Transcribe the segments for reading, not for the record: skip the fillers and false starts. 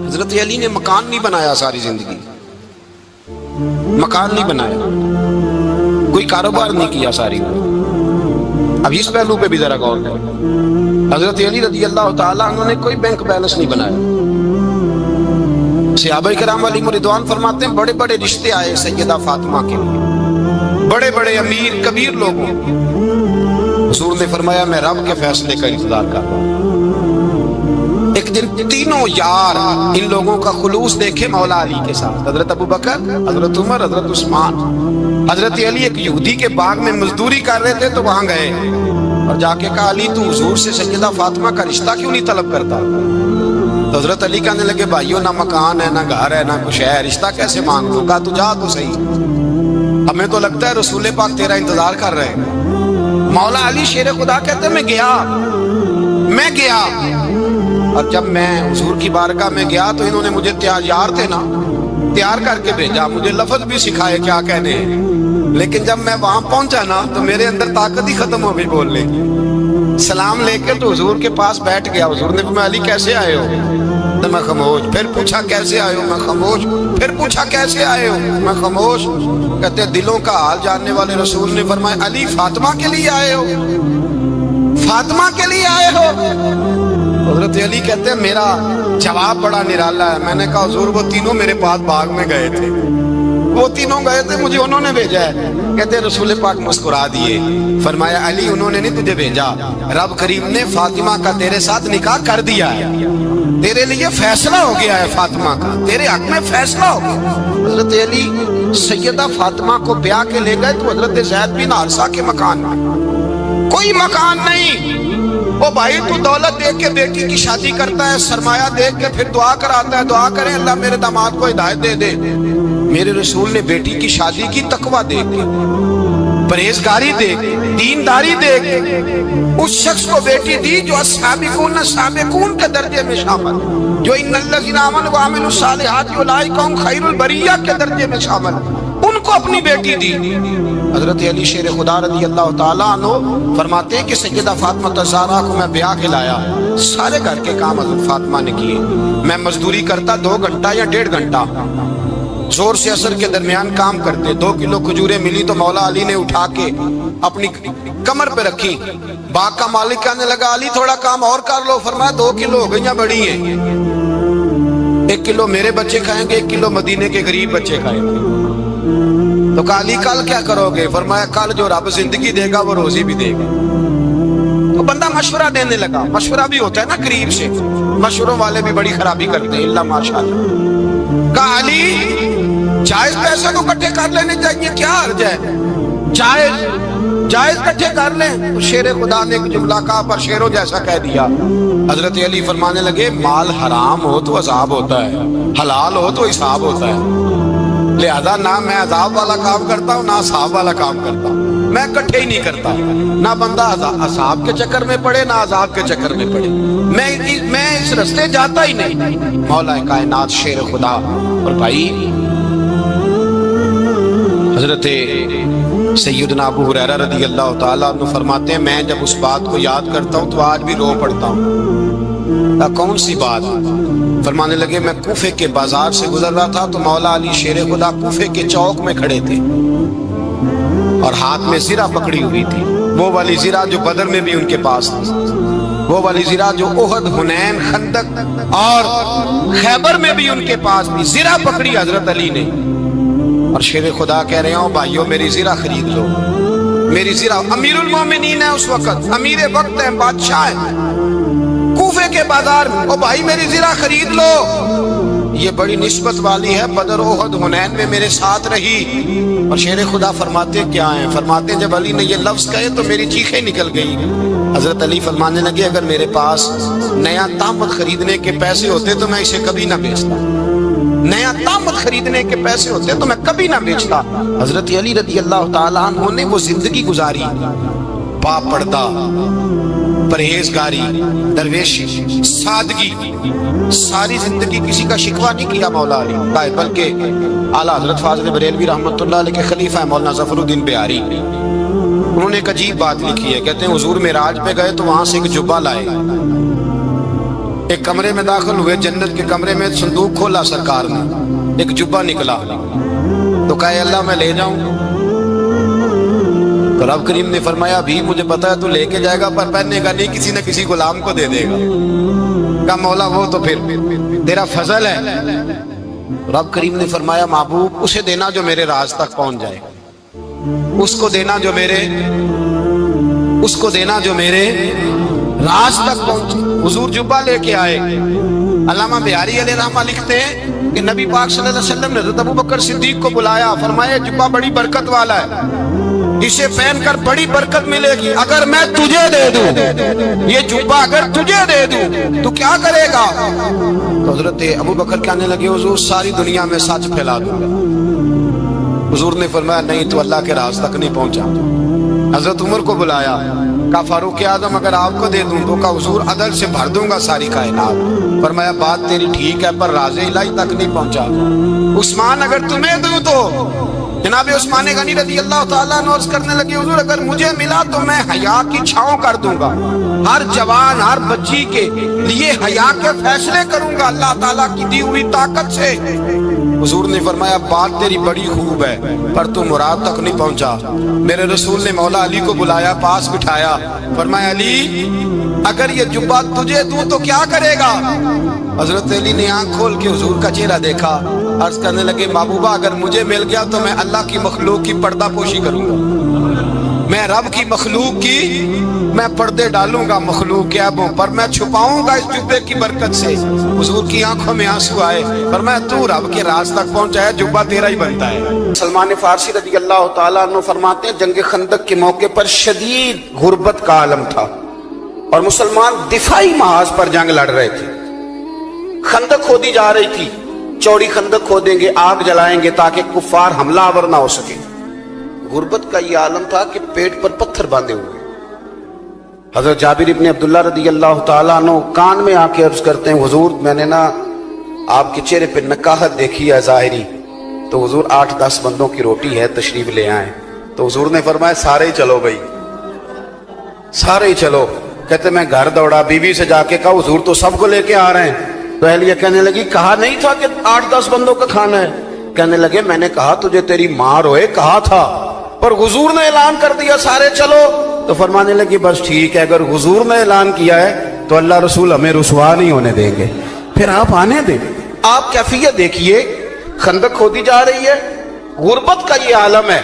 حضرت علی نے مکان نہیں بنایا ساری زندگی، مکان نہیں بنایا، کوئی کاروبار نہیں کیا ساری عمر۔ اب اس پہلو پہ بھی ذرا غور کریں، حضرت علی رضی اللہ تعالیٰ عنہ نے کوئی بینک بیلنس نہیں بنایا۔ صحابہ کرام علیہم رضوان فرماتے ہیں بڑے بڑے رشتے آئے سیدہ فاطمہ کے لیے، بڑے بڑے امیر کبیر لوگوں، حضور نے فرمایا میں رب کے فیصلے کا انتظار کر رہا ہوں۔ ایک دن تینوں یار ان لوگوں کا خلوص دیکھے مولا علی کے ساتھ، حضرت ابو بکر، حضرت عمر، حضرت عثمان۔ حضرت علی ایک یہودی کے باغ میں مزدوری کر رہے تھے تو وہاں گئے اور جا کے کہا علی تو حضور سے سیدہ فاطمہ کا رشتہ کیوں نہیں طلب کرتا؟ تو حضرت علی کہنے لگے بھائیو نہ مکان ہے، نہ گھر ہے، نہ کچھ ہے، رشتہ کیسے مانگ لوں؟ کہا تو جا تو صحیح، ہمیں تو لگتا ہے رسول پاک تیرا انتظار کر رہے ہیں۔ مولا علی شیر خدا کہتے ہیں میں گیا اور جب میں حضور کی بارگاہ میں گیا تو انہوں نے مجھے یار تھے نا، تیار کر کے بھیجا، مجھے لفظ بھی سکھائے کیا کہنے ہیں، لیکن جب میں وہاں پہنچا نا تو میرے اندر طاقت ہی ختم ہو گئی بولنے کی۔ سلام لے کے تو حضور کے پاس بیٹھ گیا، حضور نے فرمایا علی کیسے آئے ہو؟ تو میں خاموش، پھر پوچھا کیسے آئے ہو؟ میں خاموش، پھر پوچھا کیسے آئے ہو؟ میں خاموش۔ کہتے دلوں کا حال جاننے والے رسول نے فرمایا علی فاطمہ کے لیے آئے ہو؟ فاطمہ کے لیے آئے ہو؟ حضرت علی کہتے ہیں میرا جواب بڑا نرالا ہے۔ میں نے کہا حضور وہ تینوں میرے پاس باغ میں گئے تھے، وہ تینوں گئے تھے، مجھے انہوں نے بھیجا ہے۔ کہتے ہیں رسول پاک مسکرا دیے، فرمایا علی انہوں نے نہیں تجھے بھیجا، رب کریم نے فاطمہ کا تیرے ساتھ نکاح کر دیا ہے، تیرے لیے فیصلہ ہو گیا ہے، فاطمہ کا تیرے حق میں فیصلہ ہو گیا۔ حضرت علی سیدہ فاطمہ کو بیاہ کے لے گئے تو حضرت زید بن حارثہ کے مکان میں، کوئی مکان نہیں۔ وہ بھائی تو دولت دیکھ کے بیٹی کی شادی کرتا ہے، سرمایہ دیکھ کے پھر دعا کراتا ہے، دعا کریں اللہ میرے داماد کو ہدایت دے دے۔ میرے رسول نے بیٹی کی شادی کی تقوی دیکھ کے، پرہیزگاری دیکھ، دینداری دیکھ اس شخص کو بیٹی دی جو السابقون کے درجے میں شامل، جو ان الذین آمنوا وعملوا الصالحات اولئک هم خیر البریہ کے درجے میں شامل، ان کو اپنی بیٹی دی۔ حضرت علی شیر خدا رضی اللہ تعالیٰ عنہ فرماتے ہیں کہ سیدہ فاطمہ الزہرا کو میں بیاہ کے لایا، سارے گھر کے کام حضرت فاطمہ نے کیے، میں مزدوری کرتا 2 گھنٹہ یا 1.5 گھنٹہ، زور سے اثر کے درمیان کام کرتے، 2 کلو کھجوریں ملی تو مولا علی نے اٹھا کے اپنی کمر پہ رکھی۔ باغ کا مالک کہنے لگا علی تھوڑا کام اور کر لو، فرمایا 2 کلو ہو گئیاں بڑی ہیں، 1 کلو میرے بچے کھائیں گے، 1 کلو مدینے کے غریب بچے کھائیں گے۔ تو کہا علی کل کیا کرو گے؟ فرمایا کل جو رب زندگی دے گا وہ روزی بھی دے گا۔ تو بندہ مشورہ دینے لگا، مشورہ بھی ہوتا ہے نا قریب سے، مشوروں والے بھی بڑی خرابی کرتے ہیں اللہ ماشاءاللہ۔ کہا علی جائز پیسے کو کٹھے کر لینے چاہیے، کیا حرج ہے، جائز کٹھے کر لیں۔ شیر خدا نے ایک جملہ کہا پر شیروں جیسا کہہ دیا۔ حضرت علی فرمانے لگے مال حرام ہو تو عذاب ہوتا ہے، حلال ہو تو حساب ہوتا ہے، لہذا نہ میں عذاب والا کام کرتا ہوں نہ حساب والا کام کرتا ہوں، میں کٹھے ہی نہیں کرتا، نہ بندہ حساب کے چکر میں پڑے نہ عذاب کے چکر میں پڑے، میں اس رستے جاتا ہی نہیں۔ مولا کائنات شیر خدا۔ اور بھائی حضرت سیدنا ابو ہریرہ رضی اللہ تعالیٰ عنہ فرماتے ہیں میں جب اس بات کو یاد کرتا ہوں تو آج بھی رو پڑتا ہوں۔ کون سی بات؟ فرمانے لگے میں کوفے کے بازار سے گزر رہا تھا تو مولا علی شیر خدا کوفے کے چوک میں کھڑے تھے اور ہاتھ میں زرہ پکڑی ہوئی تھی، وہ والی زرہ جو بدر میں بھی ان کے پاس تھی، وہ والی زرہ جو احد، حنین، خندق اور خیبر میں بھی ان کے پاس تھی، زرہ پکڑی حضرت علی نے اور شیر خدا کہہ رہے ہوں بھائیو میری زرہ خرید لو، میری زرہ۔ امیر المومنین ہے اس وقت، امیر وقت ہے، بادشاہ ہے کوفے کے بازار میں، او بھائی میری زرہ خرید لو، یہ بڑی نسبت والی ہے، بدر، احد، حنین میں میرے ساتھ رہی۔ اور شیر خدا فرماتے کیا ہیں؟ فرماتے جب علی نے یہ لفظ کہے تو میری چیخیں نکل گئی۔ حضرت علی فرمانے لگے اگر میرے پاس نیا طامت خریدنے کے پیسے ہوتے تو میں اسے کبھی نہ بیچتا، نیا طامت خریدنے کے پیسے ہوتے تو میں کبھی نہ بیچتا۔ حضرت علی رضی اللہ تعالیٰ عنہ نے وہ زندگی گزاری، با پردہ، پرہیزگاری، درویشی، سادگی، ساری زندگی کسی کا شکوہ نہیں کیا مولا علی، بلکہ اعلیٰ حضرت فاضل بریلوی رحمۃ اللہ علیہ کے خلیفہ ہے مولانا ظفر الدین بہاری، انہوں نے ایک عجیب بات لکھی ہے، کہتے ہیں حضور معراج پہ گئے تو وہاں سے ایک جبہ لائے، ایک کمرے میں داخل ہوئے، جنت کے کمرے میں، صندوق کھولا سرکار نے، ایک جبہ نکلا تو کہا اللہ میں لے جاؤں؟ تو رب کریم نے فرمایا بھی مجھے پتا ہے تو لے کے جائے گا پر پہننے کا نہیں، کسی نہ کسی غلام کو دے دے گا۔ کہا مولا وہ تو پھر تیرا فضل ہے۔ رب کریم نے فرمایا محبوب اسے دینا جو میرے راز تک پہنچ جائے، اس کو دینا جو میرے راز تک پہنچے۔ حضور جبہ لے کے آئے۔ علامہ بہاری علیہ رحمہ لکھتے ہیں کہ نبی پاک صلی اللہ علیہ وسلم نے حضرت ابوبکر صدیق کو بلایا، فرمایا جبہ بڑی برکت والا ہے، اسے پہن کر بڑی برکت ملے گی، اگر میں تجھے دے دوں یہ جبہ، اگر تجھے دے دوں تو کیا کرے گا؟ تو حضرت ابوبکر کہنے لگے حضور ساری دنیا میں سچ پھیلا دوں گا۔ حضور نے فرمایا نہیں تو اللہ کے راز تک نہیں پہنچا۔ حضرت عمر کو بلایا، کہا فاروق اعظم اگر آپ کو دے دوں تو کہا حضور عدل سے بھر دوں گا ساری کائنات۔ فرمایا بات تیری ٹھیک ہے پر راز الہی تک نہیں پہنچا۔ عثمان اگر تمہیں دوں تو جناب عثمان غنی رضی اللہ تعالیٰ عنہ عرض کرنے لگے حضور اگر مجھے ملا تو میں حیا کی چھاؤں کر دوں گا، ہر جوان ہر بچی کے لیے حیا کے فیصلے کروں گا اللہ تعالیٰ کی دی ہوئی طاقت سے۔ حضور نے فرمایا بات تیری بڑی خوب ہے پر تو مراد تک نہیں پہنچا۔ میرے رسول نے مولا علی کو بلایا، پاس بٹھایا، فرمایا علی اگر یہ جبہ تجھے دوں تو کیا کرے گا؟ حضرت علی نے آنکھ کھول کے حضور کا چہرہ دیکھا، عرض کرنے لگے محبوبہ اگر مجھے مل گیا تو میں اللہ کی مخلوق کی پردہ پوشی کروں گا، میں رب کی مخلوق کی میں پردے ڈالوں گا مخلوق کے عیبوں پر، میں چھپاؤں گا اس جبے کی برکت سے۔ حضور کی آنکھوں میں آنسو آئے، فرمایا تو رب کے راز تک پہنچا ہے، جبہ تیرا ہی بنتا ہے۔ سلمان فارسی رضی اللہ تعالیٰ عنہ فرماتے ہیں جنگ خندق کے موقع پر شدید غربت کا عالم تھا اور مسلمان دفاعی محاذ پر جنگ لڑ رہے تھے۔ خندق کھودی جا رہی تھی، چوڑی خندق کھودیں گے، آگ جلائیں گے تاکہ کفار حملہ آور نہ ہو سکے۔ غربت کا یہ عالم تھا کہ پیٹ پر پتھر باندھے ہوئے۔ حضرت جابر ابن عبداللہ رضی اللہ تعالیٰ عنہ کان میں آ کے عرض کرتے ہیں حضور میں نے نا آپ کے چہرے پہ نکاہت دیکھی ہے ظاہری، تو حضور 8-10 بندوں کی روٹی ہے تشریف لے آئیں۔ تو حضور نے فرمایا سارے ہی چلو بھائی، سارے ہی چلو۔ کہتے میں گھر دوڑا، بیوی سے جا کے کہا حضور تو سب کو لے کے آ رہے ہیں۔ تو اہلیہ کہنے لگی کہا نہیں تھا کہ 8-10 بندوں کا کھانا ہے؟ کہنے لگے میں نے کہا تجھے تیری ماں روئے کہا تھا، پر حضور نے اعلان کر دیا سارے چلو۔ تو فرمانے لگی بس ٹھیک ہے، اگر حضور نے اعلان کیا ہے تو اللہ رسول ہمیں رسوا نہیں ہونے دیں گے، پھر آپ آنے دیں۔ آپ کیفیت دیکھیے، خندق کھودی جا رہی ہے، غربت کا یہ عالم ہے،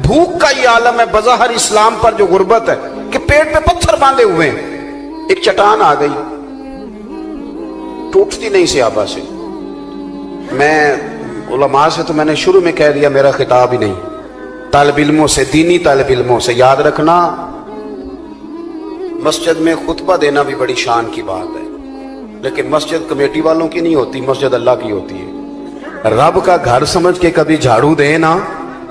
بھوک کا یہ عالم ہے، بظاہر اسلام پر جو غربت ہے کہ پیٹ پہ پتھر باندھے ہوئے ہیں۔ ایک چٹان آ گئی، ٹوٹتی نہیں صحابہ سے۔ میں علماء سے تو میں نے شروع میں کہہ دیا میرا خطاب ہی نہیں، طالب علموں سے، دینی طالب علموں سے یاد رکھنا مسجد میں خطبہ دینا بھی بڑی شان کی بات ہے، لیکن مسجد کمیٹی والوں کی نہیں ہوتی، مسجد اللہ کی ہوتی ہے۔ رب کا گھر سمجھ کے کبھی جھاڑو دے نا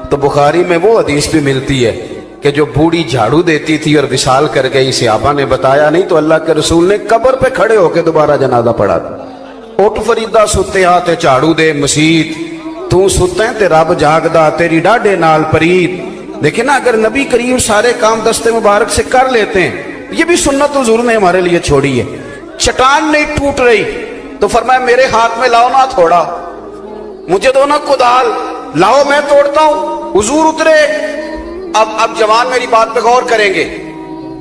تو بخاری میں وہ حدیث بھی ملتی ہے کہ جو بوڑھی جھاڑو دیتی تھی اور وصال کر گئی، صحابہ نے بتایا نہیں تو اللہ کے رسول نے قبر پہ کھڑے ہو کے دوبارہ جنازہ پڑھا تھا۔ اٹھ فریدہ ستے ہاتھ جھاڑو دے مسیت، تو ستے تے رب جاگدا تیری ڈاڈے نال پرید۔ دیکھیں نا اگر نبی کریم سارے کام دستے مبارک سے کر لیتے ہیں، یہ بھی سنت حضور نے ہمارے لیے چھوڑی ہے۔ چٹان نہیں ٹوٹ رہی تو فرمایا میرے ہاتھ میں لاؤ نا تھوڑا، مجھے دو نا کدال، لاؤ میں توڑتا ہوں۔ حضور اترے۔ اب جوان میری بات پہ غور کریں گے،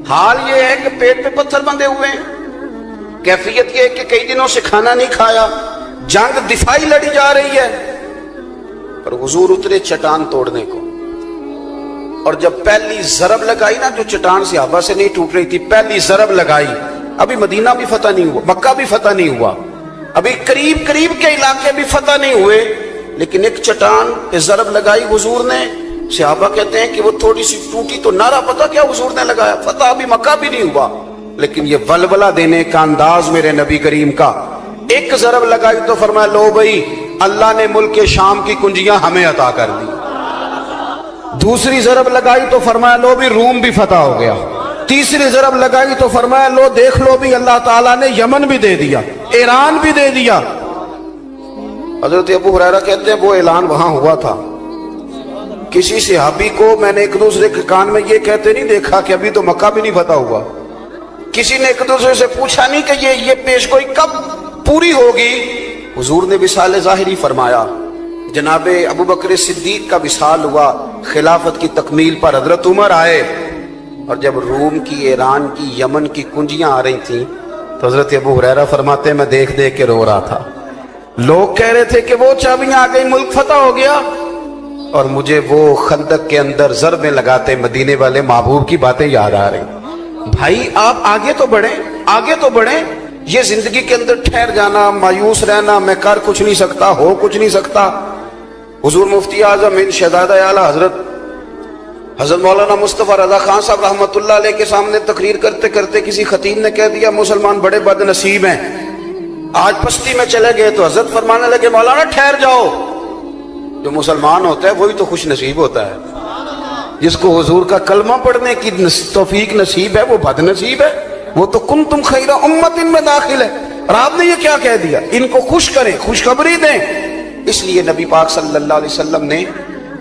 حال یہ ہے کہ پیٹ پہ پتھر بندھے ہوئے ہیں، کیفیت یہ ہے کہ کئی دنوں سے کھانا نہیں کھایا، جنگ دفاعی لڑی جا رہی ہے، پر حضور اترے چٹان توڑنے کو۔ اور جب پہلی ضرب لگائی نا، جو چٹان صحابہ سے نہیں ٹوٹ رہی تھی، پہلی ضرب لگائی، ابھی مدینہ بھی فتح نہیں ہوا، مکہ بھی فتح نہیں ہوا، ابھی قریب قریب کے علاقے بھی فتح نہیں ہوئے، لیکن ایک چٹان پہ ضرب لگائی حضور نے۔ صحابہ کہتے ہیں کہ وہ تھوڑی سی ٹوٹی تو نعرہ پتہ کیا حضور نے لگایا، فتح ابھی مکہ بھی نہیں ہوا، لیکن یہ ولولہ دینے کا انداز میرے نبی کریم کا۔ ایک ضرب لگائی تو فرمایا لو بھائی اللہ نے ملک شام کی کنجیاں ہمیں عطا کر دی۔ دوسری ضرب لگائی تو فرمایا لو بھی روم بھی فتح ہو گیا۔ تیسری ضرب لگائی تو فرمایا لو دیکھ لو بھی اللہ تعالیٰ نے یمن بھی دے دیا، ایران بھی دے دیا۔ حضرت ابو ہریرہ کہتے ہیں وہ اعلان وہاں ہوا تھا، کسی صحابی کو میں نے ایک دوسرے کے کان میں یہ کہتے نہیں دیکھا کہ ابھی تو مکہ بھی نہیں فتح ہوا، کسی نے ایک دوسرے سے پوچھا نہیں کہ یہ پیشگوئی کب پوری ہوگی. حضور نے وصال ظاہری فرمایا. جناب ابو بکر صدیق کا وصال ہوا, خلافت کی تکمیل پر حضرت عمر آئے, اور جب روم کی, ایران کی, یمن کی کنجیاں آ رہی تھیں تو حضرت ابو ہریرہ فرماتے میں دیکھ دیکھ کے رو رہا تھا. لوگ کہہ رہے تھے کہ وہ چابیاں آ گئی, ملک فتح ہو گیا, اور مجھے وہ خندق کے اندر ضربیں لگاتے مدینے والے محبوب کی باتیں یاد آ رہی. بھائی آپ آگے تو بڑھیں, آگے تو بڑھیں. یہ زندگی کے اندر ٹھہر جانا, مایوس رہنا, میں کر کچھ نہیں سکتا, ہو کچھ نہیں سکتا. حضور مفتی اعظم ہند شہزادہ اعلیٰ حضرت مولانا مصطفیٰ رضا خان صاحب رحمۃ اللہ علیہ کے سامنے تقریر کرتے کرتے کسی خطیب نے کہہ دیا مسلمان بڑے بد نصیب ہیں, آج پستی میں چلے گئے. تو حضرت فرمانے لگے مولانا ٹھہر جاؤ, جو مسلمان ہوتا ہے وہی تو خوش نصیب ہوتا ہے. جس کو حضور کا کلمہ پڑھنے کی توفیق نصیب ہے وہ بد نصیب ہے. وہ تو کنتم خیر امت ان میں داخل ہے. اور آپ نے یہ کیا کہہ دیا, ان کو خوش کریں, خوشخبری دیں. اس لیے نبی پاک صلی اللہ علیہ وسلم نے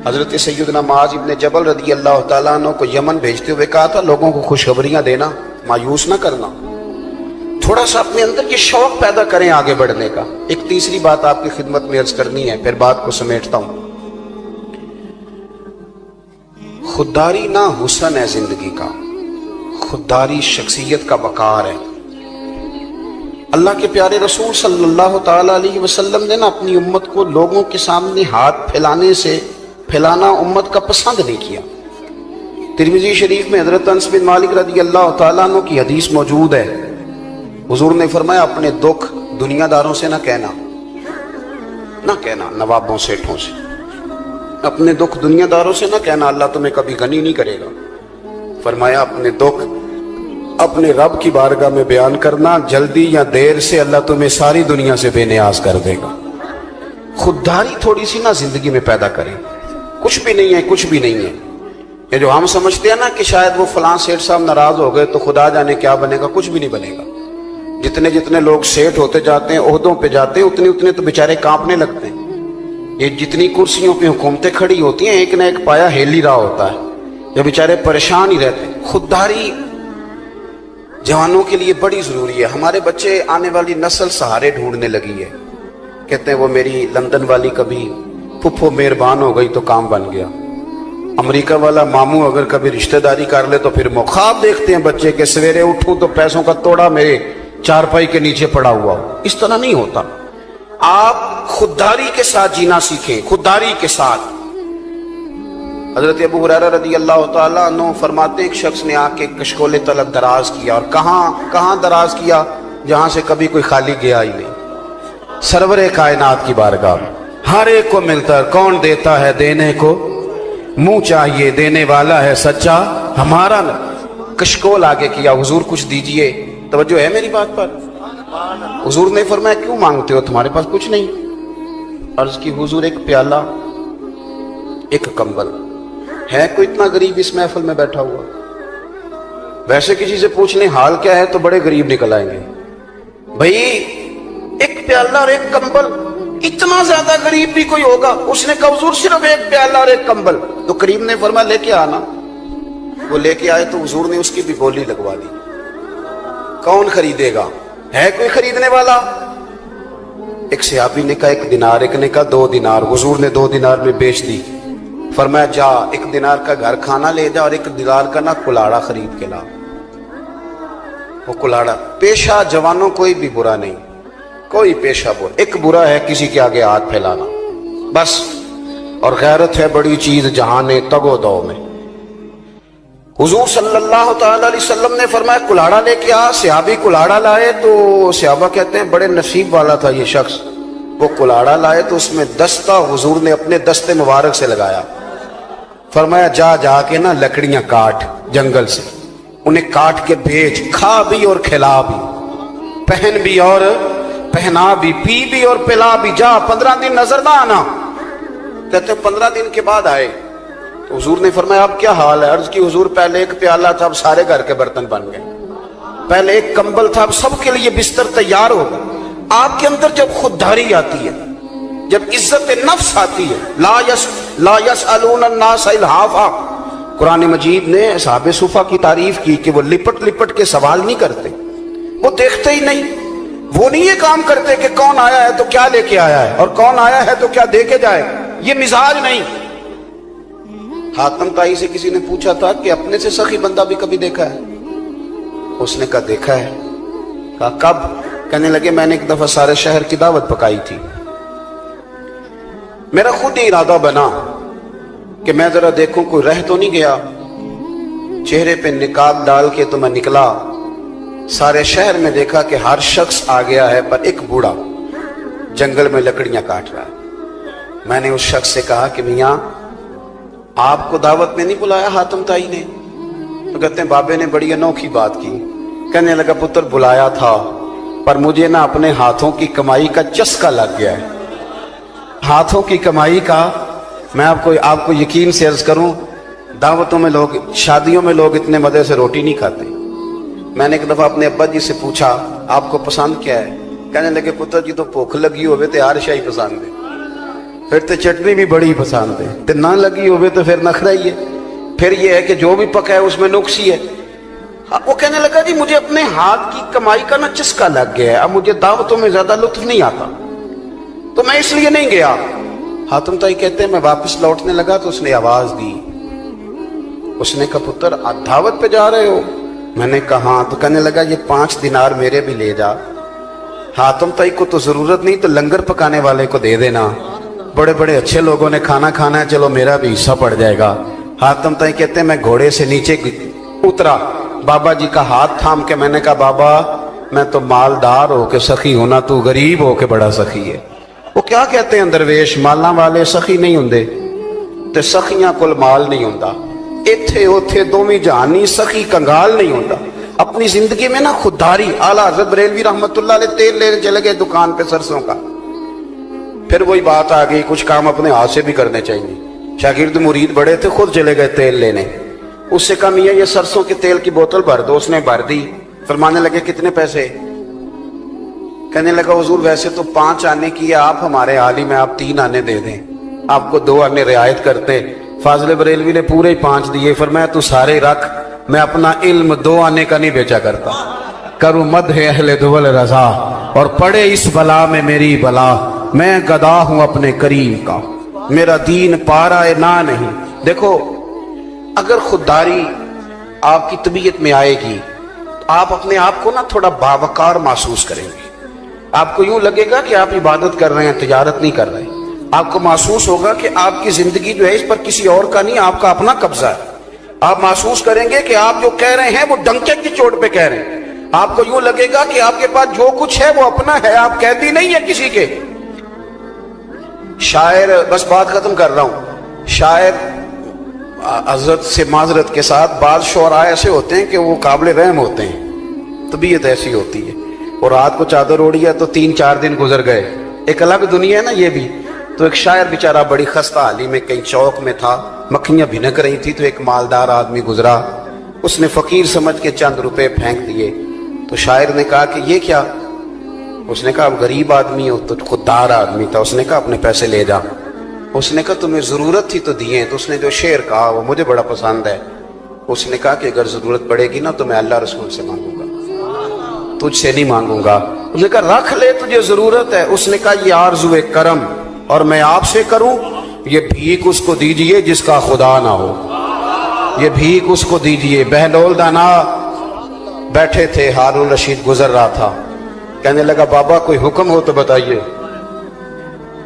حضرت سیدنا معاذ ابن جبل رضی اللہ تعالیٰ عنہ کو یمن بھیجتے ہوئے کہا تھا لوگوں کو خوشخبریاں دینا, مایوس نہ کرنا. تھوڑا سا اپنے اندر یہ شوق پیدا کریں آگے بڑھنے کا. ایک تیسری بات آپ کی خدمت میں عرض کرنی ہے, پھر بات کو سمیٹتا ہوں. خودداری نہ حسن ہے زندگی کا, خودداری شخصیت کا وقار ہے. اللہ کے پیارے رسول صلی اللہ تعالی علیہ وسلم نے نا اپنی امت کو لوگوں کے سامنے ہاتھ پھیلانا امت کا پسند نہیں کیا. ترمذی شریف میں حضرت انس بن مالک رضی اللہ تعالیٰ عنہ کی حدیث موجود ہے. حضور نے فرمایا اپنے دکھ دنیا داروں سے نہ کہنا, نوابوں سیٹھوں سے. اپنے دکھ دنیا داروں سے نہ کہنا, اللہ تمہیں کبھی غنی نہیں کرے گا. فرمایا اپنے دکھ اپنے رب کی بارگاہ میں بیان کرنا, جلدی یا دیر سے اللہ تمہیں ساری دنیا سے بے نیاز کر دے گا. خودداری تھوڑی سی نا زندگی میں پیدا کریں. کچھ بھی نہیں ہے, کچھ بھی نہیں ہے. یہ جو ہم سمجھتے ہیں نا کہ شاید وہ فلاں سیٹ صاحب ناراض ہو گئے تو خدا جانے کیا بنے گا, کچھ بھی نہیں بنے گا. جتنے لوگ سیٹ ہوتے جاتے ہیں, عہدوں پہ جاتے ہیں, اتنے تو بیچارے کانپنے لگتے ہیں. یہ جتنی کرسیوں پہ حکومتیں کھڑی ہوتی ہیں ایک نہ ایک پایا ہل ہی رہا ہوتا ہے, یہ بیچارے پریشان ہی رہتے ہیں. خودداری جوانوں کے لیے بڑی ضروری ہے. ہمارے بچے آنے والی نسل سہارے ڈھونڈنے لگی ہے. کہتے ہیں وہ میری لندن والی کبھی پھپھو مہربان ہو گئی تو کام بن گیا, امریکہ والا ماموں اگر کبھی رشتہ داری کر لے تو پھر خواب دیکھتے ہیں بچے کہ سویرے اٹھوں تو پیسوں کا توڑا میرے چارپائی کے نیچے پڑا ہوا ہو. اس طرح نہیں ہوتا. آپ خودداری کے ساتھ جینا سیکھیں, خودداری کے ساتھ. حضرت ابو ہریرہ رضی اللہ تعالیٰ عنہ فرماتے ایک شخص نے آ کے کشکول طلب دراز کیا, اور کہاں دراز کیا, جہاں سے کبھی کوئی خالی گیا ہی نہیں. سرور کائنات کی بارگاہ میں ہر ایک کو ملتا ہے, کون دیتا ہے دینے کو منہ چاہیے, دینے والا ہے سچا ہمارا. کشکول آگے کیا, حضور کچھ دیجئے. توجہ ہے میری بات پر؟ حضور نے فرمایا کیوں مانگتے ہو, تمہارے پاس کچھ نہیں. عرض کی حضور ایک پیالہ, ایک کمبل. ہے کوئی اتنا غریب اس محفل میں بیٹھا ہوا؟ ویسے کسی سے پوچھ لیں حال کیا ہے تو بڑے غریب نکل آئیں گے. بھئی ایک پیالہ اور ایک کمبل, اتنا زیادہ غریب بھی کوئی ہوگا؟ اس نے کہا حضور صرف ایک پیالہ اور ایک کمبل. تو کریم نے فرمایا لے کے آنا. وہ لے کے آئے تو حضور نے اس کی بھی بولی لگوا دی. کون خریدے گا؟ ہے کوئی خریدنے والا؟ ایک صحابی نے کہا 1 دینار, ایک نے کہا 2 دینار. حضور نے 2 دینار میں بیچ دی. فرمایا جا 1 دینار کا گھر کھانا لے جا اور 1 دینار کا نا کلاڑا خرید کے لا. وہ کلاڑا. پیشہ جوانوں کوئی بھی برا نہیں, کوئی پیشہ برا. ایک برا ہے کسی کے آگے ہاتھ پھیلانا بس. اور غیرت ہے بڑی چیز جہان تگ و دو میں. حضور صلی اللہ تعالی علیہ وسلم نے فرمایا کلاڑا لے کے آ. صحابی کلاڑا لائے تو صحابہ کہتے ہیں بڑے نصیب والا تھا یہ شخص. وہ کلاڑا لائے تو اس میں دستہ حضور نے اپنے دستے مبارک سے لگایا. فرمایا جا کے نا لکڑیاں کاٹ جنگل سے, انہیں کاٹ کے بیچ, کھا بھی اور کھلا بھی, پہن بھی اور پہنا بھی, پی بھی اور پلا بھی. جا 15 دن نظر نہ آنا. کہتے 15 دن کے بعد آئے تو حضور نے فرمایا اب کیا حال ہے؟ عرض کی حضور پہلے 1 پیالہ تھا, اب سارے گھر کے برتن بن گئے. پہلے 1 کمبل تھا, اب سب کے لیے بستر تیار ہوگا. آپ کے اندر جب خودداری آتی ہے, جب عزت نفس آتی ہے, لا یسألون الناس الحافا, قرآن مجید نے اصحاب صفا کی تعریف کی کہ وہ لپٹ لپٹ کے سوال نہیں کرتے، وہ دیکھتے ہی نہیں، وہ نہیں یہ کام کرتے کہ کون آیا ہے تو کیا لے کے آیا ہے اور کون آیا ہے تو کیا دے کے جائے، یہ مزاج نہیں۔ حاتم طائی سے کسی نے پوچھا تھا کہ اپنے سے سخی بندہ بھی کبھی دیکھا ہے؟ اس نے کہا دیکھا ہے۔ کہا کب؟ کہنے لگے میں نے ایک دفعہ سارے شہر کی دعوت پکائی تھی، میرا خود ہی ارادہ بنا کہ میں ذرا دیکھوں کوئی رہ تو نہیں گیا، چہرے پہ نقاب ڈال کے تو میں نکلا، سارے شہر میں دیکھا کہ ہر شخص آ گیا ہے پر ایک بوڑھا جنگل میں لکڑیاں کاٹ رہا ہے۔ میں نے اس شخص سے کہا کہ میاں آپ کو دعوت میں نہیں بلایا حاتم طائی نے؟ تو کہتے ہیں بابے نے بڑی انوکھی بات کی۔ کہنے لگا پتر بلایا تھا پر مجھے نا اپنے ہاتھوں کی کمائی کا چسکا لگ گیا ہے، ہاتھوں کی کمائی کا۔ میں آپ کو یقین سے عرض کروں، دعوتوں میں لوگ، شادیوں میں لوگ اتنے مزے سے روٹی نہیں کھاتے۔ میں نے ایک دفعہ اپنے ابا جی سے پوچھا آپ کو پسند کیا ہے؟ کہنے لگے پتر جی تو بھوک لگی ہوئے تو ہر شاہی پسند ہے، پھر تو چٹنی بھی بڑی پسند ہے، تے نہ لگی ہوئے تو پھر نخرا ہی ہے، پھر یہ ہے کہ جو بھی پکا ہے اس میں نقص ہی ہے۔ وہ کہنے لگا جی مجھے اپنے ہاتھ کی کمائی کا نا چسکا لگ گیا ہے، اب مجھے دعوتوں میں زیادہ لطف نہیں آتا تو میں اس لیے نہیں گیا۔ حاتم طائی کہتے ہیں میں واپس لوٹنے لگا تو اس نے آواز دی، اس نے کہا پتر آپ دعوت پہ جا رہے ہو؟ میں نے کہا ہاں۔ تو کہنے لگا یہ 5 دینار میرے بھی لے جا، حاتم طائی کو تو ضرورت نہیں تو لنگر پکانے والے کو دے دینا، بڑے بڑے اچھے لوگوں نے کھانا کھانا ہے، چلو میرا بھی حصہ پڑ جائے گا۔ حاتم طائی کہتے ہیں میں گھوڑے سے نیچے اترا، بابا جی کا ہاتھ تھام کے میں نے کہا بابا میں تو مالدار ہو کے سخی ہونا، تو غریب ہو کے بڑا سخی ہے۔ وہ کیا کہتے ہیں درویش، مالاں والے سخی نہیں ہوندے تے سخیاں کول مال نہیں ہوندا، ایتھے اوتھے دوویں جہانی سخی کنگال نہیں ہوندا۔ اپنی زندگی میں نا خودداری، اعلیٰ حضرت بریلوی رحمت اللہ علیہ تیل لینے چلے گئے دکان پہ سرسوں کا، پھر وہی بات آ گئی کچھ کام اپنے ہاتھ سے بھی کرنے چاہیے۔ شاگرد مرید بڑے تھے، خود چلے گئے تیل لینے، اس سے کہا میاں یہ سرسوں کے تیل کی بوتل بھر دو، اس نے بھر دی۔ فرمانے لگے کتنے پیسے؟ کہنے لگا حضور ویسے تو 5 آنے کی ہے، آپ ہمارے عالم ہیں، آپ 3 آنے دے دیں، آپ کو 2 آنے رعایت کرتے۔ فاضل بریلوی نے پورے 5 دیے، فرمایا تو سارے رکھ، میں اپنا علم 2 آنے کا نہیں بیچا کرتا، کروں مدح اہل دول رضا اور پڑے اس بلا میں میری بلا، میں گدا ہوں اپنے کریم کا، میرا دین پارا نہ نہیں۔ دیکھو اگر خودداری آپ کی طبیعت میں آئے گی تو آپ اپنے آپ کو نا تھوڑا باوقار محسوس کریں گے، آپ کو یوں لگے گا کہ آپ عبادت کر رہے ہیں، تجارت نہیں کر رہے، آپ کو محسوس ہوگا کہ آپ کی زندگی جو ہے اس پر کسی اور کا نہیں، آپ کا اپنا قبضہ ہے۔ آپ محسوس کریں گے کہ آپ جو کہہ رہے ہیں وہ ڈنکے کی چوٹ پہ کہہ رہے ہیں، آپ کو یوں لگے گا کہ آپ کے پاس جو کچھ ہے وہ اپنا ہے، آپ قیدی نہیں ہے کسی کے۔ شاعر، بس بات ختم کر رہا ہوں، شاعر حضرت سے معذرت کے ساتھ بعض شعراء ایسے ہوتے ہیں کہ وہ قابل رحم ہوتے ہیں، طبیعت ایسی ہوتی ہے، اور رات کو چادر اوڑھی ہے تو 3-4 دن گزر گئے، ایک الگ دنیا ہے نا یہ بھی۔ تو ایک شاعر بیچارہ بڑی خستہ حالی میں کہیں چوک میں تھا، مکھیاں بھنک رہی تھی، تو ایک مالدار آدمی گزرا، اس نے فقیر سمجھ کے چند روپے پھینک دیے۔ تو شاعر نے کہا کہ یہ کیا؟ اس نے کہا اب غریب آدمی ہو، تو خوددار آدمی تھا، اس نے کہا اپنے پیسے لے جا۔ اس نے کہا تمہیں ضرورت تھی تو دیے۔ تو اس نے جو شعر کہا وہ مجھے بڑا پسند ہے، اس نے کہا کہ اگر ضرورت پڑے گی نا تو میں اللہ رسول سے مانگوں گا، تجھ سے نہیں مانگوں گا۔ اس نے کہا رکھ لے، تجھے ضرورت ہے۔ اس نے کہا یہ آرزو کرم اور میں آپ سے کروں، یہ بھیک اس کو دیجئے جس کا خدا نہ ہو، یہ بھیک اس کو دیجئے۔ بہلول دانا بیٹھے تھے، ہارون رشید گزر رہا تھا، کہنے لگا بابا کوئی حکم ہو تو بتائیے،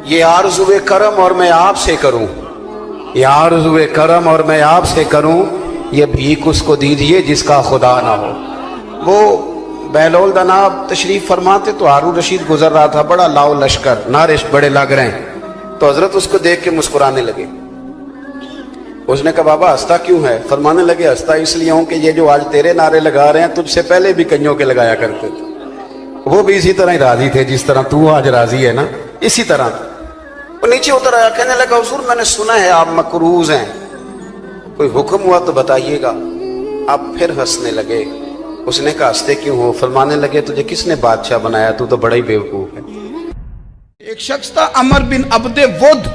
یہ آرزو کرم اور میں آپ سے کروں، یہ آرزو کرم اور میں آپ سے کروں، یہ بھیک اس کو دیجئے جس کا خدا نہ ہو۔ وہ بہلول دانا تشریف فرماتے تو ہارون رشید گزر رہا تھا، بڑا لاؤ لشکر، نعرے بڑے لگ رہے ہیں، تو حضرت اس کو دیکھ کے مسکرانے لگے۔ اس نے کہا بابا ہنستا کیوں ہے؟ فرمانے لگے ہنستا اس لیے ہوں کہ یہ جو آج تیرے نعرے لگا رہے ہیں تجھ سے پہلے بھی کئیوں کے لگایا کرتے تھے، وہ بھی اسی طرح ہی راضی تھے جس طرح تو آج راضی ہے نا، اسی طرح۔ وہ نیچے اتر آیا، کہنے لگا حضور میں نے سنا ہے آپ مقروض ہیں، کوئی حکم ہوا تو بتائیے گا۔ آپ پھر ہنسنے لگے۔ اس نے کہا ہنستے کیوں ہو؟ فرمانے لگے تجھے کس نے بادشاہ بنایا، تو بڑا ہی بیوقوف ہے۔ ایک شخص تھا عمر بن عبد ود،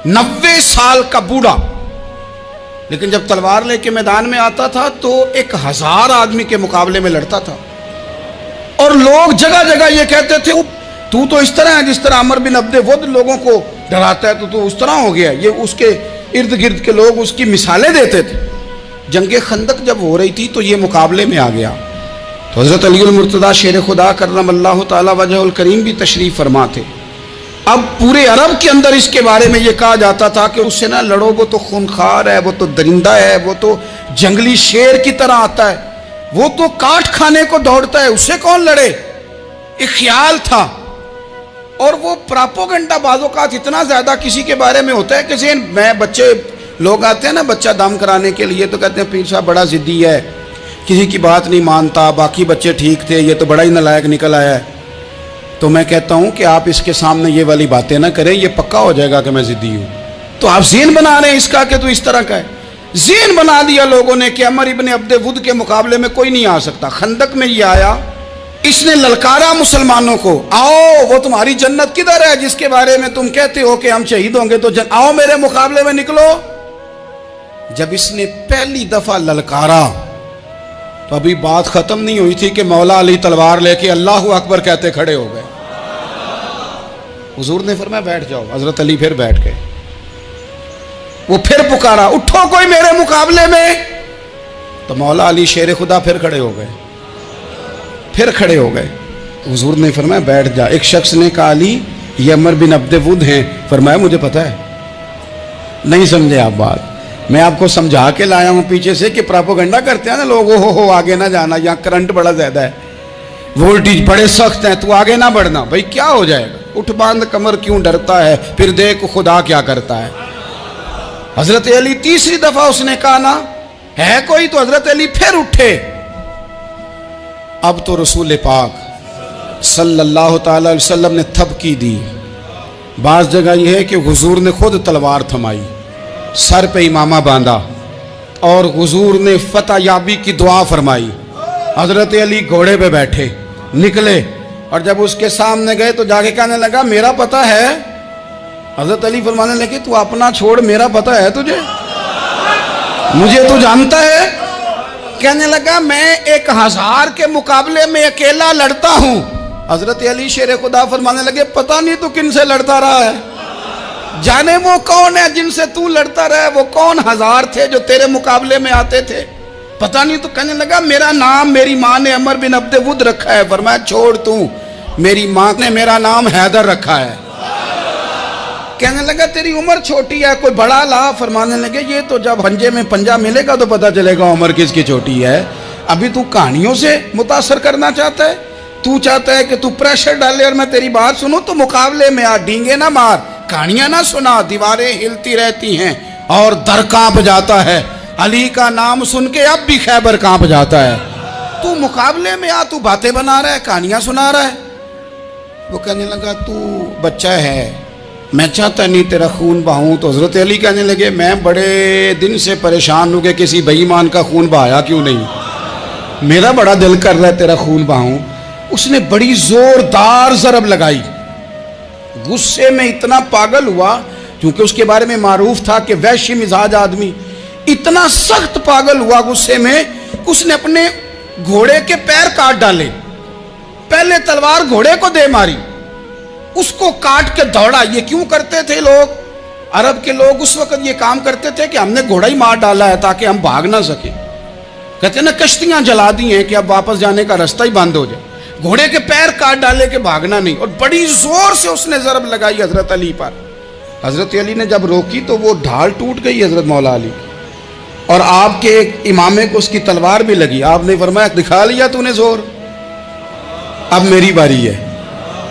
90 سال کا بوڑھا، لیکن جب تلوار لے کے میدان میں آتا تھا تو 1000 آدمی کے مقابلے میں لڑتا تھا، اور لوگ جگہ جگہ یہ کہتے تھے تو اس طرح ہے جس طرح عمر بن عبد ود لوگوں کو ڈراتا ہے، تو اس طرح ہو گیا۔ یہ اس کے ارد گرد کے لوگ اس کی مثالیں دیتے تھے۔ جنگ خندق جب ہو رہی تھی تو یہ مقابلے میں آ گیا، تو حضرت علی المرتضیٰ شیر خدا کرم اللہ تعالی وجہ الکریم بھی تشریف فرما تھے۔ اب پورے عرب کے اندر اس کے بارے میں یہ کہا جاتا تھا کہ اس سے نہ لڑو، وہ تو خونخوار ہے، وہ تو درندہ ہے، وہ تو جنگلی شیر کی طرح آتا ہے، وہ تو کاٹ کھانے کو دوڑتا ہے، اس سے کون لڑے؟ ایک خیال تھا۔ اور وہ پراپوگنڈا بعض اوقات اتنا زیادہ کسی کے بارے میں ہوتا ہے کہ ذہن میں بچے لوگ آتے ہیں نا بچہ دم کرانے کے لیے، تو کہتے ہیں پیر صاحب بڑا ضدی ہے، کسی کی بات نہیں مانتا، باقی بچے ٹھیک تھے، یہ تو بڑا ہی نالائق نکل آیا ہے۔ تو میں کہتا ہوں کہ آپ اس کے سامنے یہ والی باتیں نہ کریں، یہ پکا ہو جائے گا کہ میں ضدی ہوں۔ تو آپ ذہن بنا رہے ہیں اس کا کہ تو اس طرح کا ہے۔ ذہن بنا دیا لوگوں نے کہ عمر ابن عبد ود کے مقابلے میں کوئی نہیں آ سکتا۔ خندق میں یہ آیا، اس نے للکارا مسلمانوں کو، آؤ وہ تمہاری جنت کدھر ہے جس کے بارے میں تم کہتے ہو کہ ہم شہید ہوں گے، تو آؤ میرے مقابلے میں نکلو۔ جب اس نے پہلی دفعہ للکارا تو ابھی بات ختم نہیں ہوئی تھی کہ مولا علی تلوار لے کے اللہ اکبر کہتے کھڑے ہو گئے۔ حضور نے فرمایا بیٹھ جاؤ، حضرت علی پھر بیٹھ گئے۔ وہ پھر پکارا اٹھو کوئی میرے مقابلے میں، تو مولا علی شیر خدا پھر کھڑے ہو گئے، پھر کھڑے ہو گئے۔ حضور نے فرمایا بیٹھ جا۔ ایک شخص نے کہا علی یہ عمر بن عبد ود ہیں، فرمایا مجھے پتہ ہے۔ نہیں سمجھے آپ بات، میں آپ کو سمجھا کے لایا ہوں پیچھے سے کہ پراپوگنڈا کرتے ہیں نا لوگ، ہو آگے نہ جانا، یہاں کرنٹ بڑا زیادہ ہے، وولٹیج بڑے سخت ہیں، تو آگے نہ بڑھنا۔ بھائی کیا ہو جائے گا، اٹھ باندھ کمر کیوں ڈرتا ہے، پھر دیکھ خدا کیا کرتا ہے۔ حضرت علی تیسری دفعہ اس نے کہا نا ہے کوئی، تو حضرت علی پھر اٹھے۔ اب تو رسول پاک صلی اللہ تعالی علیہ وسلم نے تھپکی دی۔ بعض جگہ یہ ہے کہ حضور نے خود تلوار تھمائی، سر پہ امامہ باندھا، اور حضور نے فتح یابی کی دعا فرمائی۔ حضرت علی گھوڑے پہ بیٹھے نکلے، اور جب اس کے سامنے گئے تو جا کے کہنے لگا میرا پتہ ہے۔ حضرت علی فرمانے لگے تو اپنا چھوڑ، میرا پتہ ہے تجھے، مجھے تو جانتا ہے۔ کہنے لگا میں 1000 کے مقابلے میں اکیلا لڑتا ہوں۔ حضرت علی شیر خدا فرمانے لگے پتہ نہیں تو کن سے لڑتا رہا ہے، جانے وہ کون ہے جن سے تو لڑتا رہا ہے، وہ کون 1000 تھے جو تیرے مقابلے میں آتے تھے، پتہ نہیں۔ تو کہنے لگا میرا نام میری ماں نے عمر بن عبد ود رکھا ہے۔ فرمایا چھوڑ تو، میری ماں نے میرا نام حیدر رکھا ہے۔ کہنے لگا تیری عمر چھوٹی ہے، کوئی بڑا لا۔ فرمانے لگے یہ تو جب پنجے میں پنجہ ملے گا تو پتہ چلے گا عمر کس کی چھوٹی ہے، ابھی تو کہانیوں سے متاثر کرنا چاہتا ہے، تو چاہتا ہے کہ تو پریشر ڈالے اور میں تیری بات سنوں، تو مقابلے میں آ، ڈینگے نہ مار، کہانیاں نہ سنا، دیواریں ہلتی رہتی ہیں اور در کانپ جاتا ہے۔ علی کا نام سن کے اب بھی خیبر کانپ جاتا ہے، تو مقابلے میں آ، تو باتیں بنا رہا ہے، کہانیاں سنا رہا ہے۔ وہ کہنے لگا تو بچہ ہے، میں چاہتا نہیں تیرا خون بہاؤں۔ تو حضرت علی کہنے لگے میں بڑے دن سے پریشان ہوں کہ کسی بے ایمان کا خون بہایا کیوں نہیں، میرا بڑا دل کر رہا ہے تیرا خون بہاؤں۔ اس نے بڑی زوردار ضرب لگائی، غصے میں اتنا پاگل ہوا، کیونکہ اس کے بارے میں معروف تھا کہ وحشی مزاج آدمی، اتنا سخت پاگل ہوا غصے میں، اس نے اپنے گھوڑے کے پیر کاٹ ڈالے، پہلے تلوار گھوڑے کو دے ماری، اس کو کاٹ کے دوڑا۔ یہ کیوں کرتے تھے لوگ، عرب کے لوگ اس وقت یہ کام کرتے تھے کہ ہم نے گھوڑا ہی مار ڈالا ہے تاکہ ہم بھاگ نہ سکیں۔ کہتے ہیں نا کشتیاں جلا دی ہیں کہ اب واپس جانے کا رستہ ہی بند ہو جائے، گھوڑے کے پیر کاٹ ڈالے کہ بھاگنا نہیں۔ اور بڑی زور سے اس نے ضرب لگائی حضرت علی پر۔ حضرت علی نے جب روکی تو وہ ڈھال ٹوٹ گئی حضرت مولا علی، اور آپ کے ایک امامے کو اس کی تلوار بھی لگی۔ آپ نے فرمایا دکھا لیا تو نے زور، اب میری باری ہے۔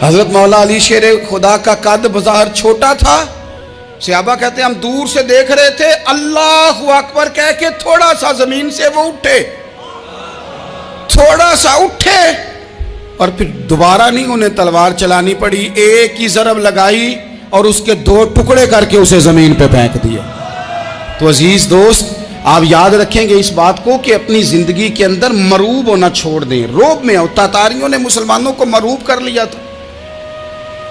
حضرت مولا علی شیر خدا کا قد بظاہر چھوٹا تھا، صحابہ کہتے ہیں ہم دور سے دیکھ رہے تھے، اللہ اکبر کہہ کے تھوڑا سا زمین سے وہ اٹھے، تھوڑا سا اٹھے، اور پھر دوبارہ نہیں انہیں تلوار چلانی پڑی، ایک ہی ضرب لگائی اور اس کے 2 ٹکڑے کر کے اسے زمین پہ پھینک دیا۔ تو عزیز دوست آپ یاد رکھیں گے اس بات کو کہ اپنی زندگی کے اندر مروب ہونا چھوڑ دیں، روب میں ہو۔ تاتاریوں نے مسلمانوں کو مروب کر لیا تھا،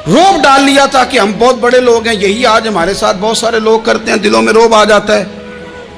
روب ڈال لیا تھا کہ ہم بہت بڑے لوگ ہیں، یہی آج ہمارے ساتھ بہت سارے لوگ کرتے ہیں، دلوں میں روب آ جاتا ہے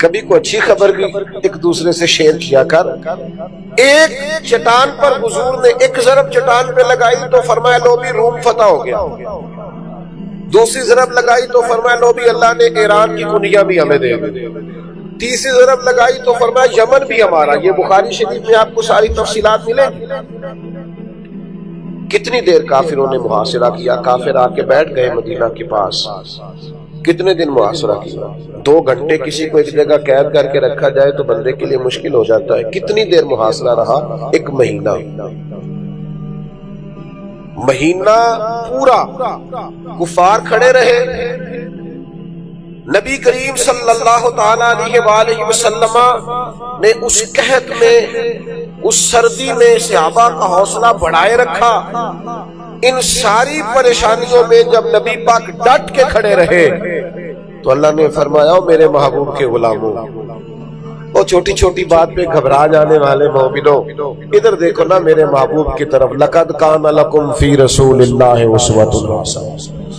کبھی کوئی اچھی خبر بھی ایک دوسرے سے شیئر کیا کر. ایک چٹان پر حضور نے ایک ضرب چٹان پہ لگائی تو فرمایا لو بھی روم فتح ہو گیا. دوسری ضرب لگائی تو فرمایا لو بھی اللہ نے ایران کی کنیاں بھی ہمیں دے دی. تیسری ضرب لگائی تو فرمایا یمن بھی ہمارا. یہ بخاری شریف میں آپ کو ساری تفصیلات ملیں گی. کتنی دیر کافروں نے محاصرہ کیا. کافر آ کے بیٹھ گئے مدینہ کے پاس. کتنے دن محاصرہ کیا. 2 گھنٹے کسی کو ایک جگہ قید کر کے رکھا جائے تو بندے کے لیے مشکل ہو جاتا ہے. کتنی دیر محاصرہ رہا؟ 1 مہینہ. مہینہ پورا کفار کھڑے رہے. نبی کریم صلی اللہ تعالی علیہ وآلہ وسلم نے اس قحط میں، اس سردی میں صحابہ کا حوصلہ بڑھائے رکھا. ان ساری پریشانیوں میں جب نبی پاک ڈٹ کے کھڑے رہے تو اللہ نے فرمایا میرے محبوب کے غلاموں، وہ چھوٹی چھوٹی بات پہ گھبرا جانے والے مومنوں، ادھر دیکھو نا میرے محبوب کی طرف. لقد کان لکم فی رسول اللہ اسوۃ حسنہ.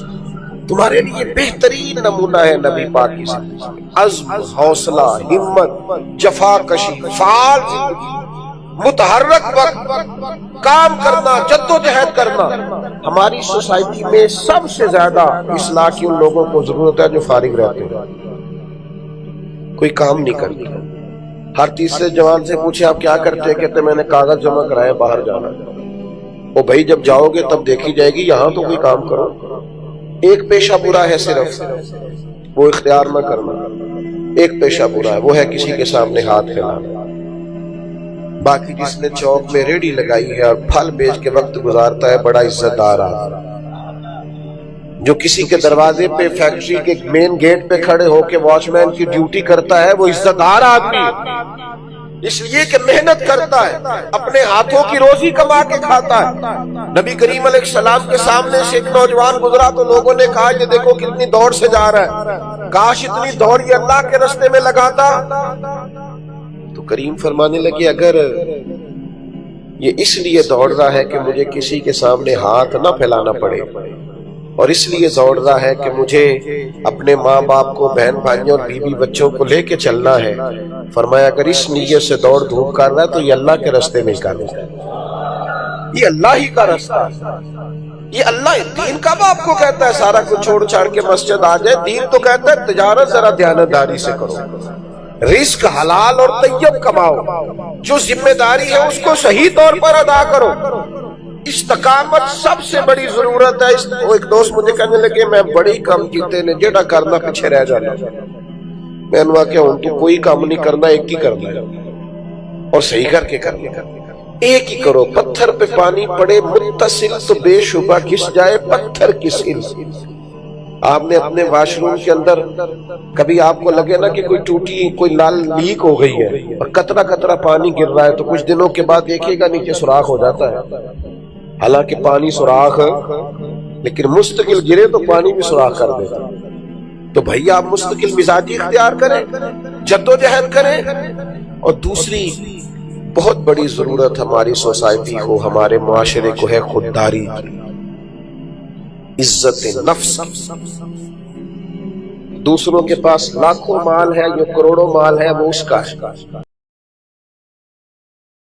تمہارے لیے بہترین نمونہ ہے نبی پاک کی زندگی. عزم، حوصلہ، ہمت، جفا کشی، فعال زندگی، متحرک وقت، کام کرنا، جدوجہد کرنا. ہماری سوسائٹی میں سب سے زیادہ اصلاح کی ان لوگوں کو ضرورت ہے جو فارغ رہتے ہیں، کوئی کام نہیں کرتے. ہر تیسرے جوان سے پوچھے آپ کیا کرتے ہیں، کہتے میں نے کاغذ جمع کرائے باہر جانا. وہ بھائی جب جاؤ گے تب دیکھی جائے گی، یہاں تو کوئی کام کرو. ایک پیشہ برا ہے صرف، وہ اختیار نہ کرنا. ایک پیشہ برا ہے، وہ ہے کسی کے سامنے ہاتھ پھیلانا. باقی جس نے چوک میں ریڑھی لگائی ہے اور پھل بیچ کے وقت گزارتا ہے، بڑا عزت دار آدمی. جو کسی کے دروازے پہ فیکٹری کے مین گیٹ پہ کھڑے ہو کے واچ مین کی ڈیوٹی کرتا ہے، وہ عزت دار آدمی ہے. اس لیے کہ محنت کرتا ہے، اپنے ہاتھوں کی روزی کما کے کھاتا ہے. نبی کریم علیہ السلام کے سامنے سے ایک نوجوان گزرا تو لوگوں نے کہا یہ دیکھو کتنی دوڑ سے جا رہا ہے، کاش اتنی دوڑ یہ اللہ کے راستے میں لگاتا. تو کریم فرمانے لگے اگر یہ اس لیے دوڑ رہا ہے کہ مجھے کسی کے سامنے ہاتھ نہ پھیلانا پڑے، اور اس لیے دوڑ رہا ہے کہ مجھے اپنے ماں باپ کو، بہن بھائیوں اور بیوی بچوں کو لے کے چلنا ہے، فرمایا اگر اس نیت سے دوڑ دھوپ کر رہا ہے تو یہ اللہ کے راستے میں کر رہا ہے. یہ اللہ ہی کا راستہ ہے. یہ اللہ دین کب آپ کو کہتا ہے سارا کچھ چھوڑ چھاڑ کے مسجد آ جائے؟ دین تو کہتا ہے تجارت ذرا دیانتداری سے کرو، رزق حلال اور طیب کماؤ، جو ذمہ داری ہے اس کو صحیح طور پر ادا کرو. استقامت سب سے بڑی ضرورت ہے. وہ ایک دوست مجھے کہنے لگے میں بڑی کام کیتے نے جیڑا کرنا پیچھے رہ جانا. میں نے کہا ہوں تو کوئی کام نہیں کرنا، ایک ہی کرنا ہے اور صحیح کر کے کرنا. ایک ہی کرو. پتھر پہ پانی پڑے متصل تو بے شبہ گھس جائے پتھر کس ہل. آپ نے اپنے واش روم کے اندر کبھی آپ کو لگے نا کہ کوئی ٹوٹی کوئی نال لیک ہو گئی ہے اور قطرہ قطرہ پانی گر رہا ہے تو کچھ دنوں کے بعد دیکھے گا نیچے سوراخ ہو جاتا ہے. حالانکہ پانی سوراخ لیکن مستقل گرے تو پانی بھی سوراخ کر دیتا. تو بھائی آپ مستقل مزاجی اختیار کریں، جدوجہد کریں. اور دوسری بہت بڑی ضرورت ہماری سوسائٹی کو، ہمارے معاشرے کو ہے خودداری کی، عزت نفس کی. دوسروں کے پاس لاکھوں مال ہے، جو کروڑوں مال ہے وہ اس کا ہے.